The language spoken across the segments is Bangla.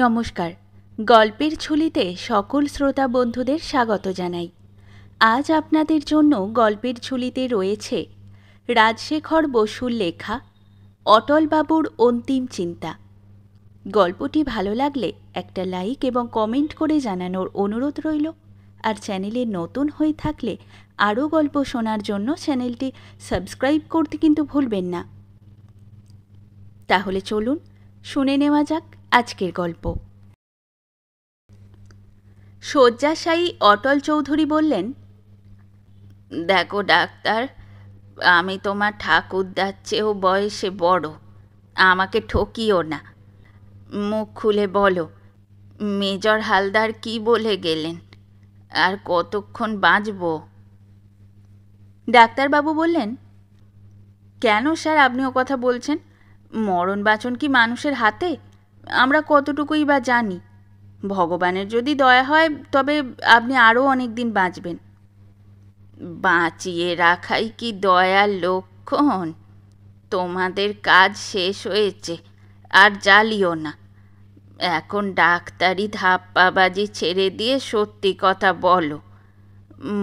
নমস্কার। গল্পের ঝুলিতে সকল শ্রোতা বন্ধুদের স্বাগত জানাই। আজ আপনাদের জন্য গল্পের ঝুলিতে রয়েছে রাজশেখর বসুর লেখা অটলবাবুর অন্তিম চিন্তা। গল্পটি ভালো লাগলে একটা লাইক এবং কমেন্ট করে জানানোর অনুরোধ রইল। আর চ্যানেলে নতুন হয়ে থাকলে আরও গল্প শোনার জন্য চ্যানেলটি সাবস্ক্রাইব করতে কিন্তু ভুলবেন না। তাহলে চলুন শুনে নেওয়া যাক আজকের গল্প। শয্যাশায়ী অটল চৌধুরী বললেন, দেখো ডাক্তার, আমি তোমার ঠাকুরদার চেয়েও বয়সে বড়, আমাকে ঠকিও না। মুখ খুলে বলো, মেজর হালদার কি বলে গেলেন, আর কতক্ষণ বাঁচব? ডাক্তারবাবু বললেন, কেন স্যার আপনি ও কথা বলছেন? মরণ বাঁচন কি মানুষের হাতে? আমরা কতটুকুই বা জানি। ভগবানের যদি দয়া হয় তবে আপনি আরও অনেক দিন বাঁচবেন। বাঁচিয়ে রাখাই কি দয়ার লক্ষণ? তোমাদের কাজ শেষ হয়েছে, আর জ্বালিও না। এখন ডাক্তারি ধাপ্পাবাজি ছেড়ে দিয়ে সত্যি কথা বলো।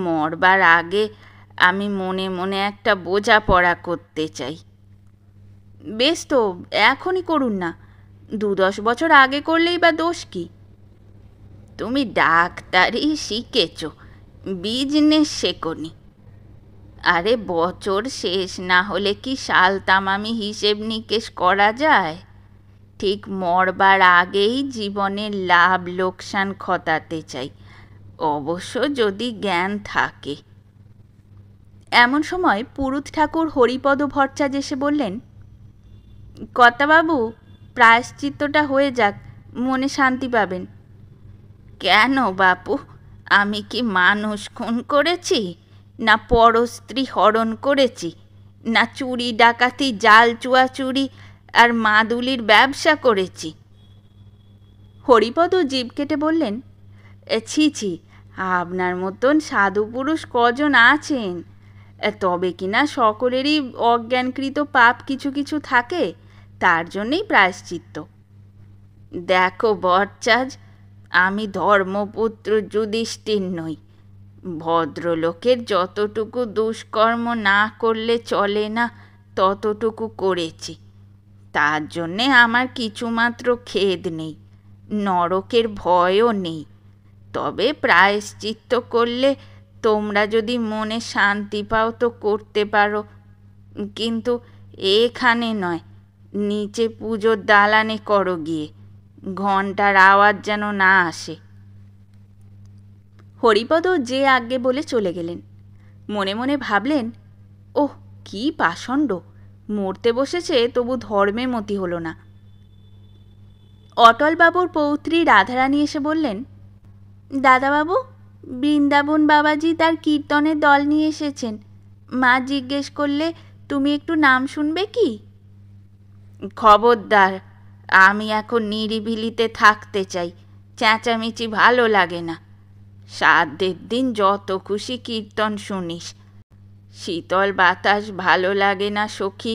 মরবার আগে আমি মনে মনে একটা বোঝাপড়া করতে চাই। বেশ তো, এখনই করুন না। 2-10 বছর আগে করলেই বা দোষ কি? তুমি ডাক্তারি শিখেছ, বিজনেস শেখোনি। আরে বছর শেষ না হলে কি সাল তামামি হিসেব নিকেশ করা যায়? ঠিক মরবার আগেই জীবনের লাভ লোকসান খতাতে চাই, অবশ্য যদি জ্ঞান থাকে। এমন সময় পুরুত ঠাকুর হরিপদ ভট্টাচার্য এসে বললেন, কর্তাবাবু, প্রায়শ্চিত্তটা হয়ে যাক, মনে শান্তি পাবেন। কেন বাপু, আমি কি মানুষ খুন করেছি, না পরস্ত্রী হরণ করেছি, না চুরি ডাকাতি জাল চুয়াচুরি আর মাদুলির ব্যবসা করেছি? হরিপদ জিভ কেটে বললেন, ছি ছি, আপনার মতন সাধু পুরুষ কজন আছেন? তবে কিনা সকলেরই অজ্ঞানকৃত পাপ কিছু কিছু থাকে, তার জন্যেই প্রায়শ্চিত্ত। দেখো ভট্টাচার্য, আমি ধর্মপুত্র যুধিষ্ঠির নই। ভদ্রলোকের যতটুকু দুষ্কর্ম না করলে চলে না ততটুকু করেছি। তার জন্যে আমার কিছুমাত্র খেদ নেই, নরকের ভয়ও নেই। তবে প্রায়শ্চিত্ত করলে তোমরা যদি মনে শান্তি পাও তো করতে পারো, কিন্তু এখানে নয়, নিচে পুজোর দালানে করো গিয়ে, ঘণ্টার আওয়াজ যেন না আসে। হরিপদ যে আজ্ঞে বলে চলে গেলেন। মনে মনে ভাবলেন, ওহ কি পাষণ্ড, মরতে বসেছে তবু ধর্মে মতি হলো না। অটলবাবুর পৌত্রী রাধারানী এসে বললেন, দাদাবাবু, বৃন্দাবন বাবাজি তার কীর্তনের দল নিয়ে এসেছেন। মা জিজ্ঞেস করলে তুমি একটু নাম শুনবে কি? খবরদার, আমি এখন নিরিবিলিতে থাকতে চাই, চেঁচামেচি ভালো লাগে না। শ্রাদ্ধের দিন যত খুশি কীর্তন শুনিস, শীতল বাতাস ভালো লাগে না সখী।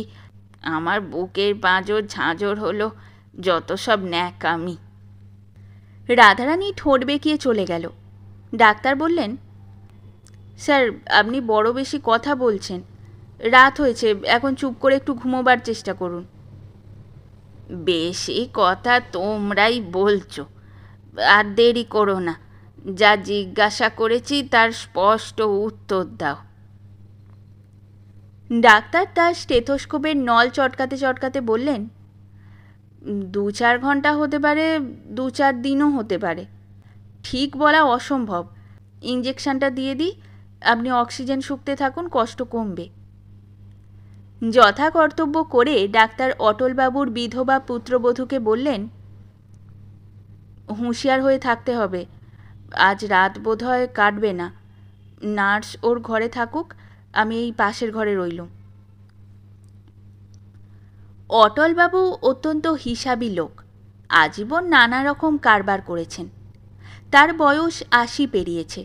আমার বুকের পাঁজর ঝাঁঝর হলো, যত সব ন্যাকামি। রাধারানী ঠোঁট বেঁকিয়ে চলে গেল। ডাক্তার বললেন, স্যার আপনি বড় বেশি কথা বলছেন, রাত হয়েছে, এখন চুপ করে একটু ঘুমোবার চেষ্টা করুন। বেশি কথা তোমরাই বলছো, আর দেরি করো না, যা জিজ্ঞাসা করেছি তার স্পষ্ট উত্তর দাও। ডাক্তার তার স্টেথোস্কোপের নল চটকাতে চটকাতে বললেন, 2-4 ঘন্টা হতে পারে, 2-4 দিনও হতে পারে, ঠিক বলা অসম্ভব। ইঞ্জেকশনটা দিয়ে দিই, আপনি অক্সিজেন শুঁকতে থাকুন, কষ্ট কমবে। যথা কর্তব্য করে ডাক্তার অটলবাবুর বিধবা পুত্রবধূকে বললেন, হুঁশিয়ার হয়ে থাকতে হবে, আজ রাত বোধহয় কাটবে না। নার্স ওর ঘরে থাকুক, আমি এই পাশের ঘরে রইলুম। অটলবাবু অত্যন্ত হিসাবী লোক, আজীবন নানা রকম কারবার করেছেন। তার বয়স 80 পেরিয়েছে,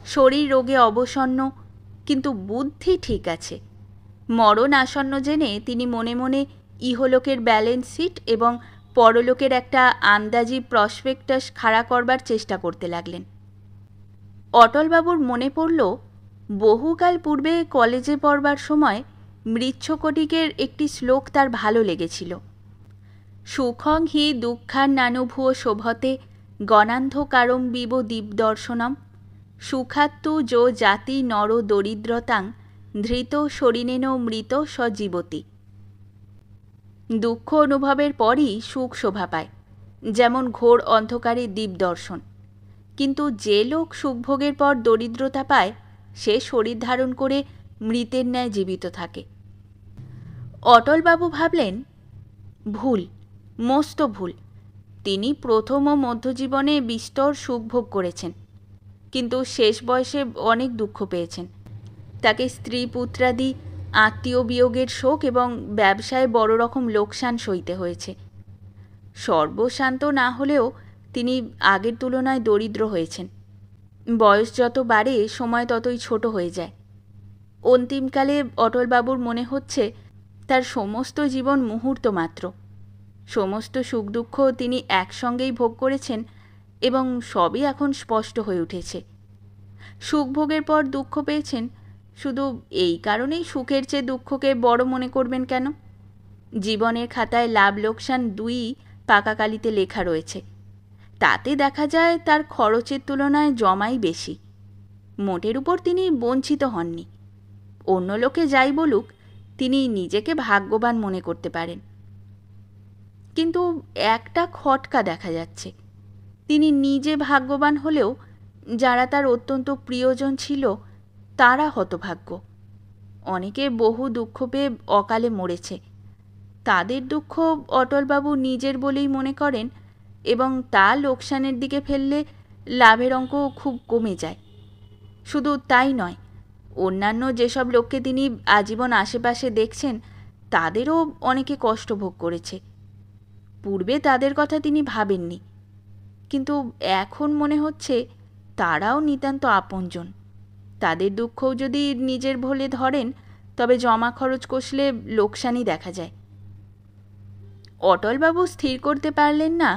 শরীর রোগে অবসন্ন, কিন্তু বুদ্ধি ঠিক আছে। মরণ আসন্ন জেনে তিনি মনে মনে ইহলোকের ব্যালেন্স শিট এবং পরলোকের একটা আন্দাজি প্রসপেক্টাস খাড়া করবার চেষ্টা করতে লাগলেন। অটলবাবুর মনে পড়ল, বহুকাল পূর্বে কলেজে পড়বার সময় মৃচ্ছকটিকের একটি শ্লোক তার ভালো লেগেছিল। সুখং হি দুঃখান্নানুভূয় শোভতে গণান্ধকারম বিব দীপদর্শনম সুখাত্তু যো জাতি নর দরিদ্রতাং ধৃত শরীরেণ মৃত সজীবতি। দুঃখ অনুভবের পরই সুখ শোভা পায়, যেমন ঘোর অন্ধকারে দীপ দর্শন। কিন্তু যে লোক সুখভোগের পর দরিদ্রতা পায়, সে শরীর ধারণ করে মৃতের ন্যায় জীবিত থাকে। অটলবাবু ভাবলেন, ভুল, মস্ত ভুল। তিনি প্রথম ও মধ্যজীবনে বিস্তর সুখভোগ করেছেন, কিন্তু শেষ বয়সে অনেক দুঃখ পেয়েছেন। তাকে স্ত্রী পুত্রাদি, আত্মীয় বিয়োগের শোক এবং ব্যবসায় বড় রকম লোকসান সইতে হয়েছে। সর্বশান্ত না হলেও তিনি আগের তুলনায় দরিদ্র হয়েছেন। বয়স যত বাড়ে সময় ততই ছোট হয়ে যায়। অন্তিমকালে অটলবাবুর মনে হচ্ছে তার সমস্ত জীবন মুহূর্ত মাত্র। সমস্ত সুখ দুঃখ তিনি একসঙ্গেই ভোগ করেছেন এবং সবই এখন স্পষ্ট হয়ে উঠেছে। সুখভোগের পর দুঃখ পেয়েছেন, শুধু এই কারণেই সুখের চেয়ে দুঃখকে বড় মনে করবেন কেন? জীবনের খাতায় লাভ লোকসান দুই পাকা কালিতে লেখা রয়েছে। তাতে দেখা যায় তার খরচের তুলনায় জমাই বেশি। মোটের উপর তিনি বঞ্চিত হননি। অন্য লোকে যাই বলুক, তিনি নিজেকে ভাগ্যবান মনে করতে পারেন। কিন্তু একটা খটকা দেখা যাচ্ছে, তিনি নিজে ভাগ্যবান হলেও যারা তার অত্যন্ত প্রিয়জন ছিল তারা হতভাগ্য। অনেকে বহু দুঃখ পেয়ে অকালে মরেছে। তাদের দুঃখ অটলবাবু নিজের বলেই মনে করেন এবং তা লোকসানের দিকে ফেললে লাভের অঙ্ক খুব কমে যায়। শুধু তাই নয়, অন্যান্য যেসব লোককে তিনি আজীবন আশেপাশে দেখছেন তাদেরও অনেকে কষ্ট ভোগ করেছে। পূর্বে তাদের কথা তিনি ভাবেননি, কিন্তু এখন মনে হচ্ছে তারাও নিতান্ত আপনজন। তাদের দুঃখও যদি নিজের বলে ধরেন, তবে জমা খরচ কষলে লোকসানই দেখা যায়। অটলবাবু স্থির করতে পারলেন না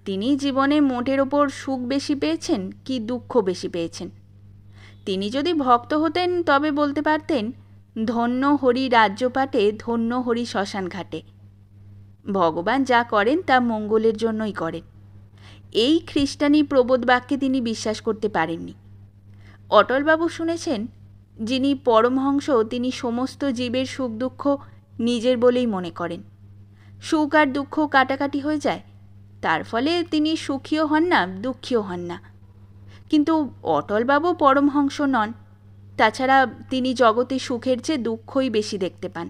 তিনি জীবনে মোটের ওপর সুখ বেশি পেয়েছেন কি দুঃখ বেশি পেয়েছেন। তিনি যদি ভক্ত হতেন তবে বলতে পারতেন, ধন্য হরি রাজ্যপাটে, ধন্য হরি শ্মশান ঘাটে। ভগবান যা করেন তা মঙ্গলের জন্যই করেন। এই খ্রিস্টানি প্রবোধ বাক্যে তিনি বিশ্বাস করতে পারেননি। অটলবাবু শুনেছেন, যিনি পরমহংস তিনি সমস্ত জীবের সুখ দুঃখ নিজের বলেই মনে করেন। সুখ আর দুঃখ কাটাকাটি হয়ে যায়, তার ফলে তিনি সুখীও হন না, দুঃখীও হন না। কিন্তু অটলবাবু পরমহংস নন। তাছাড়া তিনি জগতে সুখের চেয়ে দুঃখই বেশি দেখতে পান।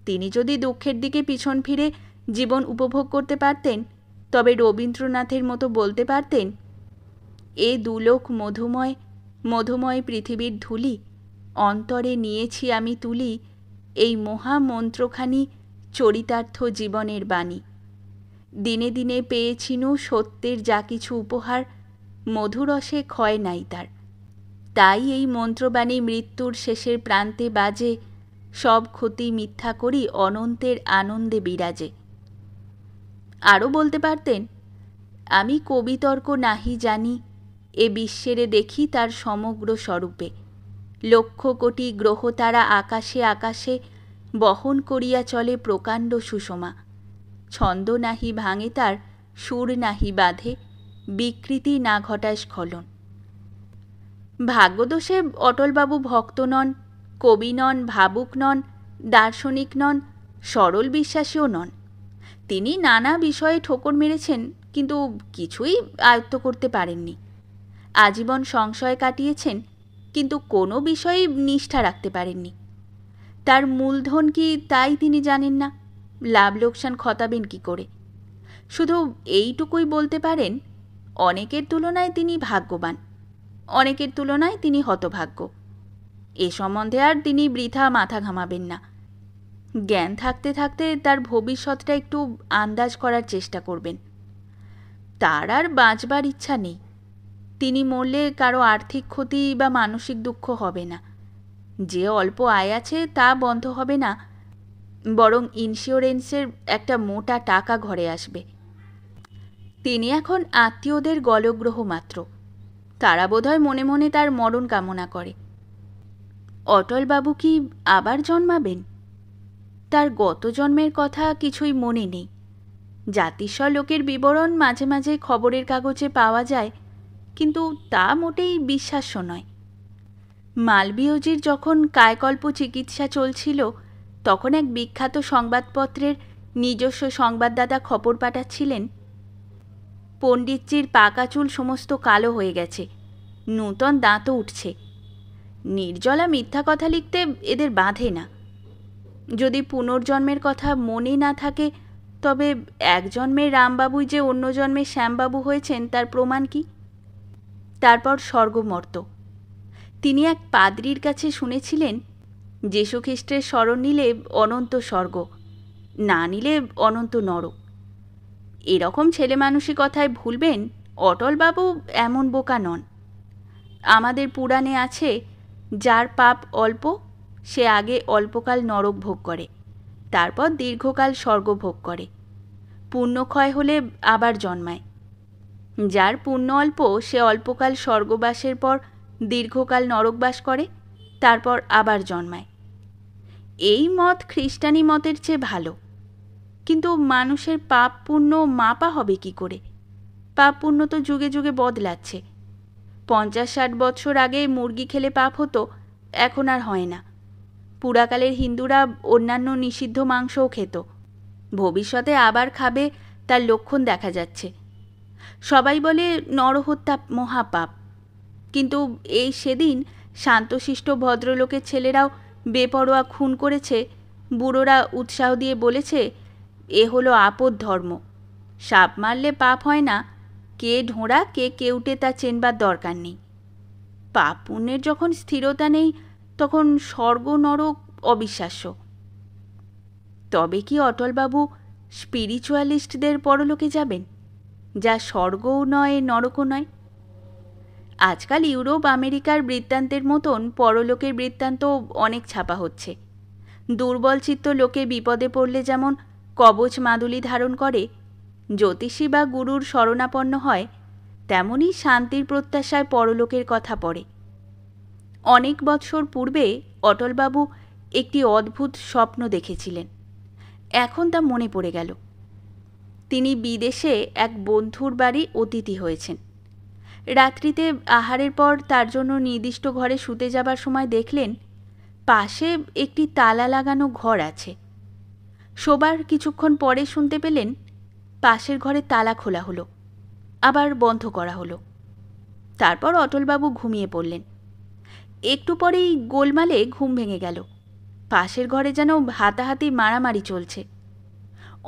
তিনি যদি দুঃখের দিকে পিছন ফিরে জীবন উপভোগ করতে পারতেন, তবে রবীন্দ্রনাথের মতো বলতে পারতেন, এ দুলোক মধুময়, মধুময় পৃথিবীর ধূলি অন্তরে নিয়েছি আমি তুলি, এই মহামন্ত্রখানি চরিতার্থ জীবনের বাণী। দিনে দিনে পেয়েছিনু সত্যের যা কিছু উপহার, মধুরসে ক্ষয় নাই তার। তাই এই মন্ত্রবাণী মৃত্যুর শেষের প্রান্তে বাজে, সব ক্ষতি মিথ্যা করি অনন্তের আনন্দে বিরাজে। আরও বলতে পারতেন, আমি কবিতর্ক নাহি জানি, এ বিশ্বেরে দেখি তার সমগ্র স্বরূপে। লক্ষ কোটি গ্রহ তারা আকাশে আকাশে বহন করিয়া চলে প্রকাণ্ড সুষমা। ছন্দ নাহি ভাঙে তার, সুর নাহি বাঁধে, বিকৃতি না ঘটায় স্খলন। ভাগ্যদোষে অটলবাবু ভক্ত নন, কবি নন, ভাবুক নন, দার্শনিক নন, সরল বিশ্বাসীও নন। তিনি নানা বিষয়ে ঠোকর মেরেছেন, কিন্তু কিছুই আয়ত্ত করতে পারেননি। আজীবন সংশয় কাটিয়েছেন, কিন্তু কোনো বিষয়েই নিষ্ঠা রাখতে পারেননি। তার মূলধন কি তাই তিনি জানেন না, লাভ লোকসান খতাবেন কি করে। শুধু এইটুকুই বলতে পারেন, অনেকের তুলনায় তিনি ভাগ্যবান, অনেকের তুলনায় তিনি হতভাগ্য। এ সম্বন্ধে আর তিনি বৃথা মাথা ঘামাবেন না। জ্ঞান থাকতে থাকতে তার ভবিষ্যৎটা একটু আন্দাজ করার চেষ্টা করবেন। তার আর বাঁচবার ইচ্ছা নেই। তিনি মরলে কারো আর্থিক ক্ষতি বা মানসিক দুঃখ হবে না। যে অল্প আয় আছে তা বন্ধ হবে না, বরং ইন্স্যুরেন্সের একটা মোটা টাকা ঘরে আসবে। তিনি এখন আত্মীয়দের গলগ্রহ মাত্র। তারা বোধহয় মনে মনে তার মরণ কামনা করে। অটলবাবু কি আবার জন্মাবেন? তার গত জন্মের কথা কিছুই মনে নেই। জাতিস্বর লোকের বিবরণ মাঝে মাঝে খবরের কাগজে পাওয়া যায়, কিন্তু তা মোটেই বিশ্বাস্য নয়। মালবিয়জির যখন কায়কল্প চিকিৎসা চলছিল, তখন এক বিখ্যাত সংবাদপত্রের নিজস্ব সংবাদদাতা খবর পাঠাচ্ছিলেন, পণ্ডিতজির পাকা চুল সমস্ত কালো হয়ে গেছে, নূতন দাঁতও উঠছে। নির্জলা মিথ্যা কথা লিখতে এদের বাধে না। যদি পুনর্জন্মের কথা মনে না থাকে, তবে এক জন্মের রামবাবুই যে অন্য জন্মে শ্যামবাবু হয়েছেন তার প্রমাণ কি? তারপর স্বর্গমর্ত। তিনি এক পাদ্রীর কাছে শুনেছিলেন, যীশুখ্রিস্টের শরণ নিলে অনন্ত স্বর্গ, না নিলে অনন্ত নরক। এরকম ছেলে মানুষই কথায় ভুলবেন? অটলবাবু এমন বোকা নন। আমাদের পুরাণে আছে, যার পাপ অল্প সে আগে অল্পকাল নরক ভোগ করে, তারপর দীর্ঘকাল স্বর্গ ভোগ করে, পুণ্যক্ষয় হলে আবার জন্মায়। যার পুণ্য অল্প সে অল্পকাল স্বর্গবাসের পর দীর্ঘকাল নরকবাস করে, তারপর আবার জন্মায়। এই মত খ্রিস্টানি মতের চেয়ে ভালো। কিন্তু মানুষের পাপ পুণ্য মাপা হবে কি করে? পাপ পুণ্য তো যুগে যুগে বদলাচ্ছে। 50-60 বছর আগে মুরগি খেলে পাপ হতো, এখন আর হয় না। পুরাকালের হিন্দুরা অন্যান্য নিষিদ্ধ মাংসও খেত, ভবিষ্যতে আবার খাবে তার লক্ষণ দেখা যাচ্ছে। সবাই বলে নরহত্যা মহাপাপ, কিন্তু এই সেদিন শান্তশিষ্ট ভদ্রলোকের ছেলেরাও বেপরোয়া খুন করেছে। বুড়োরা উৎসাহ দিয়ে বলেছে, এ হলো আপদ ধর্ম, সাপ মারলে পাপ হয় না, কে ঢোঁড়া কে কেউটে তা চেনবার দরকার নেই। পাপ পুণ্যের যখন স্থিরতা নেই, তখন স্বর্গ নরক অবিশ্বাস্য। তবে কি অটলবাবু স্পিরিচুয়ালিস্টদের পরলোকে যাবেন, যা স্বর্গও নয় নরকও নয়? আজকাল ইউরোপ আমেরিকার বৃত্তান্তের মতন পরলোকের বৃত্তান্ত অনেক ছাপা হচ্ছে। দুর্বল চিত্ত লোকে বিপদে পড়লে যেমন কবচ মাদুলি ধারণ করে, জ্যোতিষী বা গুরুর শরণাপন্ন হয়, তেমনি শান্তির প্রত্যাশায় পরলোকের কথা পড়ে। অনেক বৎসর পূর্বে অটলবাবু একটি অদ্ভুত স্বপ্ন দেখেছিলেন। এখন তা মনে পড়ে গেল। তিনি বিদেশে এক বন্ধুর বাড়ি অতিথি হয়েছেন। রাত্রিতে আহারের পর তার জন্য নির্দিষ্ট ঘরে শুতে যাবার সময় দেখলেন, পাশে একটি তালা লাগানো ঘর আছে। শোবার কিছুক্ষণ পরে শুনতে পেলেন, পাশের ঘরে তালা খোলা হলো, আবার বন্ধ করা হলো। তারপর অটলবাবু ঘুমিয়ে পড়লেন। একটু পরেই গোলমালে ঘুম ভেঙে গেল। পাশের ঘরে যেন হাতাহাতি মারামারি চলছে।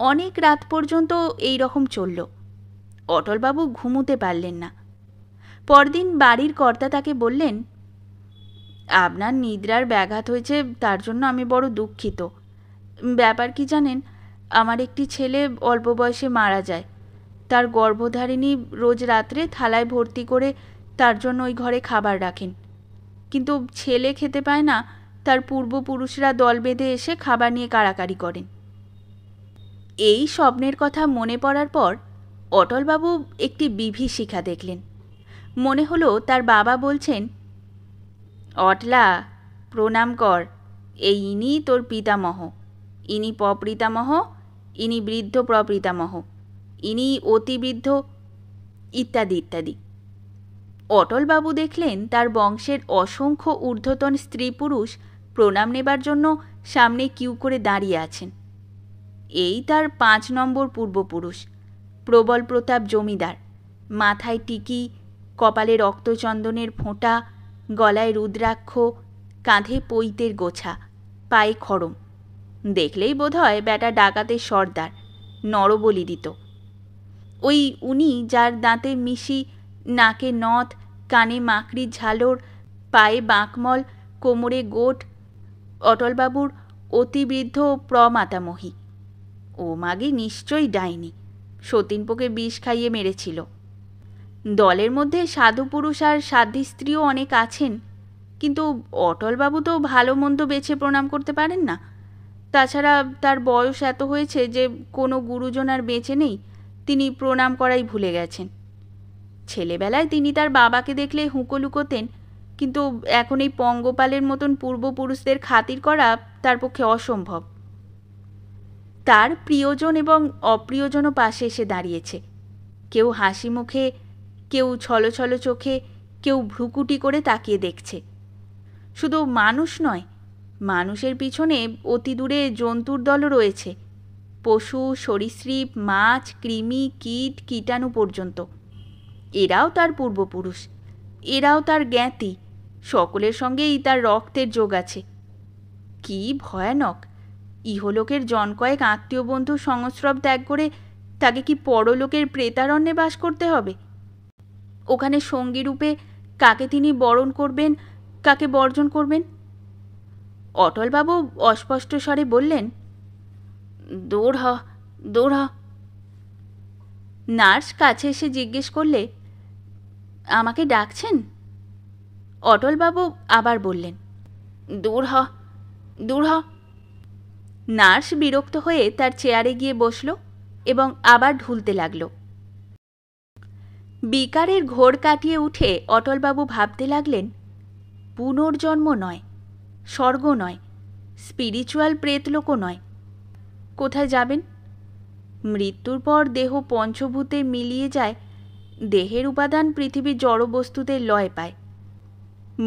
অনেক রাত পর্যন্ত এই রকম চলল। অটলবাবু ঘুমোতে পারলেন না। পরদিন বাড়ির কর্তা তাকে বললেন, আপনার নিদ্রার ব্যাঘাত হয়েছে, তার জন্য আমি বড় দুঃখিত। ব্যাপার কি জানেন, আমার একটি ছেলে অল্প বয়সে মারা যায়। তার গর্ভধারিণী রোজ রাত্রে থালায় ভর্তি করে তার জন্য ওই ঘরে খাবার রাখেন, কিন্তু ছেলে খেতে পায় না। তার পূর্বপুরুষরা দল বেঁধে এসে খাবার নিয়ে কাড়াকাড়ি করেন। এই স্বপ্নের কথা মনে পড়ার পর অটলবাবু একটি বিভীষিকা দেখলেন। মনে হলো তার বাবা বলছেন, অটলা, প্রণাম কর, এই ইনি তোর পিতামহ, ইনি প্রপিতামহ, ইনি বৃদ্ধ প্রপিতামহ, ইনি অতিবৃদ্ধ, ইত্যাদি ইত্যাদি। অটলবাবু দেখলেন তার বংশের অসংখ্য ঊর্ধ্বতন স্ত্রী পুরুষ প্রণাম নেবার জন্য সামনে কিউ করে দাঁড়িয়ে আছেন। এই তার 5 নম্বর পূর্বপুরুষ, প্রবল প্রতাপ জমিদার, মাথায় টিকি, কপালে রক্তচন্দনের ফোঁটা, গলায় রুদ্রাক্ষ, কাঁধে পৈতের গোছা, পায়ে খড়ম। দেখলেই বোধ হয় ব্যাটা ডাকাতের সর্দার, নরবলি দিত। ওই উনি যার দাঁতে মিশি, নাকে নথ, কানে মাকড়ির ঝালর, পায়ে বাঁকমল, কোমরে গোট, অটলবাবুর অতিবৃদ্ধ প্রমাতামহী। ও মাগে নিশ্চয়ই ডাইনি, সতীনপোকে বিষ খাইয়ে মেরেছিল। দলের মধ্যে সাধু পুরুষ আর সাধ্বী স্ত্রীও অনেক আছেন, কিন্তু অটলবাবু তো ভালো মন্দ বেছে প্রণাম করতে পারেন না। তাছাড়া তার বয়স এত হয়েছে যে কোনো গুরুজন আর বেঁচে নেই, তিনি প্রণাম করাই ভুলে গেছেন। ছেলেবেলায় তিনি তার বাবাকে দেখলে হুঁকো লুকোতেন, কিন্তু এখন এই পঙ্গপালের মতন পূর্বপুরুষদের খাতির করা তার পক্ষে অসম্ভব। তার প্রিয়জন এবং অপ্রিয়জনও পাশে এসে দাঁড়িয়েছে, কেউ হাসি মুখে, কেউ ছলছল চোখে, কেউ ভ্রুকুটি করে তাকিয়ে দেখছে। শুধু মানুষ নয়, মানুষের পিছনে অতি দূরে জন্তুর দলও রয়েছে, পশু, সরীসৃপ, মাছ, কৃমি, কীট, কীটাণু পর্যন্ত। এরাও তার পূর্বপুরুষ, এরাও তার জ্ঞাতি, সকলের সঙ্গেই তার রক্তের যোগ আছে। কি ভয়ানক! ইহলোকের জন কয়েক আত্মীয় বন্ধুর সংস্রব ত্যাগ করে তাকে কি পরলোকের প্রেতারণ্যে বাস করতে হবে? ওখানে সঙ্গীরূপে কাকে তিনি বরণ করবেন, কাকে বর্জন করবেন? অটলবাবু অস্পষ্ট স্বরে বললেন, দূর হ, দূর হ। নার্স কাছে এসে জিজ্ঞেস করলে, আমাকে ডাকছেন? অটলবাবু আবার বললেন, দূর হ, দূর হ। নার্স বিরক্ত হয়ে তার চেয়ারে গিয়ে বসল এবং আবার ঢুলতে লাগল। বিকারের ঘোর কাটিয়ে উঠে অটলবাবু ভাবতে লাগলেন, পুনর্জন্ম নয়, স্বর্গ নয়, স্পিরিচুয়াল প্রেতলোকও নয়। কোথায় যাবেন? মৃত্যুর পর দেহ পঞ্চভূতে মিলিয়ে যায়, দেহের উপাদান পৃথিবীর জড়বস্তুতে লয় পায়।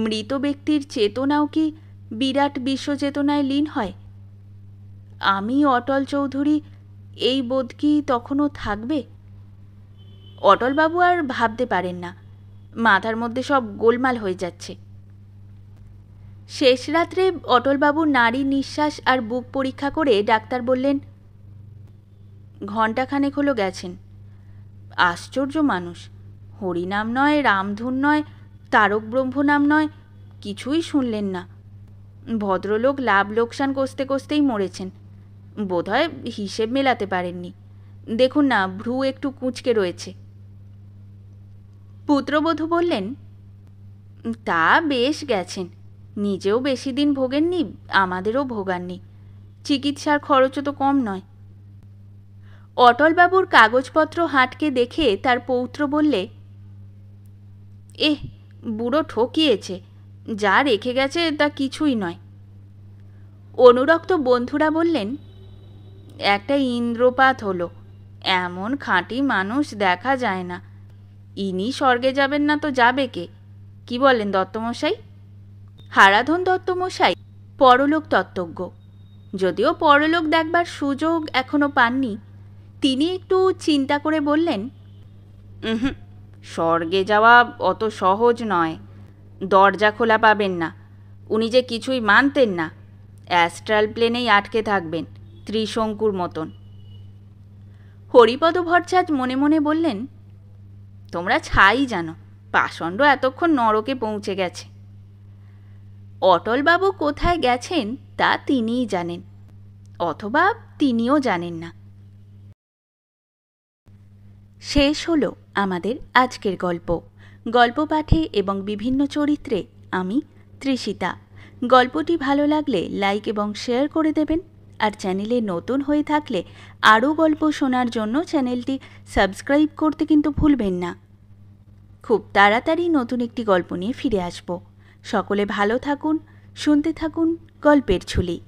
মৃত ব্যক্তির চেতনাও কি বিরাট বিশ্বচেতনায় লীন হয়? আমি অটল চৌধুরী, এই বোধ কি তখনও থাকবে? অটলবাবু আর ভাবতে পারেন না, মাথার মধ্যে সব গোলমাল হয়ে যাচ্ছে। শেষ রাত্রে অটলবাবু নাড়ি, নিঃশ্বাস আর বুক পরীক্ষা করে ডাক্তার বললেন, ঘণ্টাখানেক হলো গেছেন। আশ্চর্য মানুষ, হরিনাম নয়, রামধুন নয়, তারক ব্রহ্ম নাম নয়, কিছুই শুনলেন না। ভদ্রলোক লাভ লোকসান কষতে কষতেই মরেছেন। বোধহয় হিসেব মেলাতে পারেননি। দেখুন না, ভ্রু একটু কুঁচকে রয়েছে। পুত্রবধূ বললেন, তা বেশ গেছেন, নিজেও বেশি দিন ভোগেননি, আমাদেরও ভোগাননি, চিকিৎসার খরচও তো কম নয়। অটলবাবুর কাগজপত্র হাঁটকে দেখে তার পৌত্র বললে, বুড়ো ঠকিয়েছে, যা রেখে গেছে তা কিছুই নয়। অনুরক্ত বন্ধুরা বললেন, একটা ইন্দ্রপাত হলো, এমন খাঁটি মানুষ দেখা যায় না। ইনি স্বর্গে যাবেন না তো যাবে কে? কি বলেন দত্তমশাই? হারাধন দত্তমশাই পরলোক তত্ত্বজ্ঞ, যদিও পরলোক দেখবার সুযোগ এখনো পাননি। তিনি একটু চিন্তা করে বললেন, স্বর্গে যাওয়া অত সহজ নয়, দরজা খোলা পাবেন না। উনি যে কিছুই মানতেন না, অ্যাস্ট্রাল প্লেনেই আটকে থাকবেন, ত্রিশঙ্কুর মতন। হরিপদ ভট্টাচার্য মনে মনে বললেন, তোমরা ছাই জানো, পাষণ্ড এতক্ষণ নরকে পৌঁছে গেছে। অটলবাবু কোথায় গেছেন তা তিনিই জানেন, অথবা তিনিও জানেন না। শেষ হলো আমাদের আজকের গল্প। গল্প পাঠে এবং বিভিন্ন চরিত্রে আমি তৃষিতা। গল্পটি ভালো লাগলে লাইক এবং শেয়ার করে দেবেন, আর চ্যানেলে নতুন হয়ে থাকলে আরও গল্প শোনার জন্য চ্যানেলটি সাবস্ক্রাইব করতে কিন্তু ভুলবেন না। খুব তাড়াতাড়ি নতুন একটি গল্প নিয়ে ফিরে আসব। সকলে ভালো থাকুন, শুনতে থাকুন গল্পের ঝুলি।